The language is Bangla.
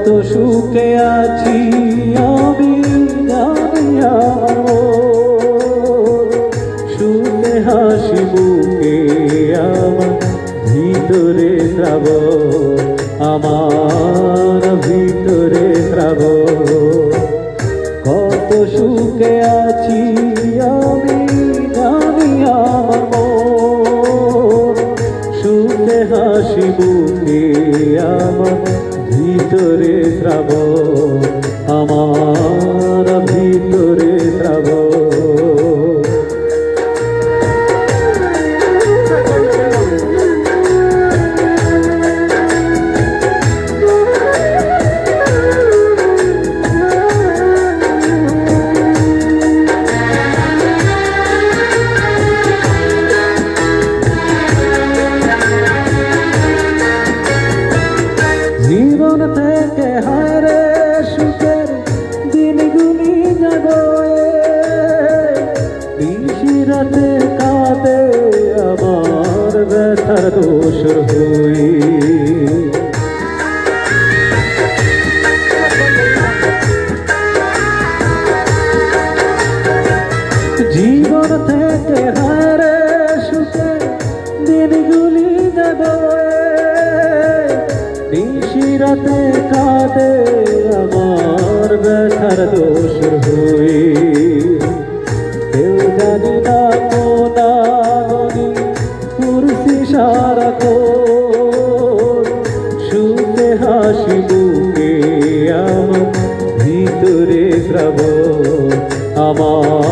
কত সুখে আছি আমি জানি আমার সুখে হাসি বুকে আমার ভিতরে শ্রাবণ আমার ভিতরে শ্রাবণ কত সুখে আছি আমি জানি আমার সুখে হাসি বুকে আমার ভিতরে শ্রাবণ আমার ভিতরে শ্রাবণ জীবন থেকে হারে সুখের দিনগুলি জাগয়ে নিশিরাতে কাঁদে আমার ব্যথার দোসর হয়ে জীবন থেকে হারে সুখের দিনগুলি জাগয়ে নিশিরাতে কাঁদে আমার ব্যথার দোসর হয়ে কেউ জানি না কোনাগনি কুরসি সারাক্ষণ সুখে হাসি বুকে আমার ভিতরে শ্রাবণ আমার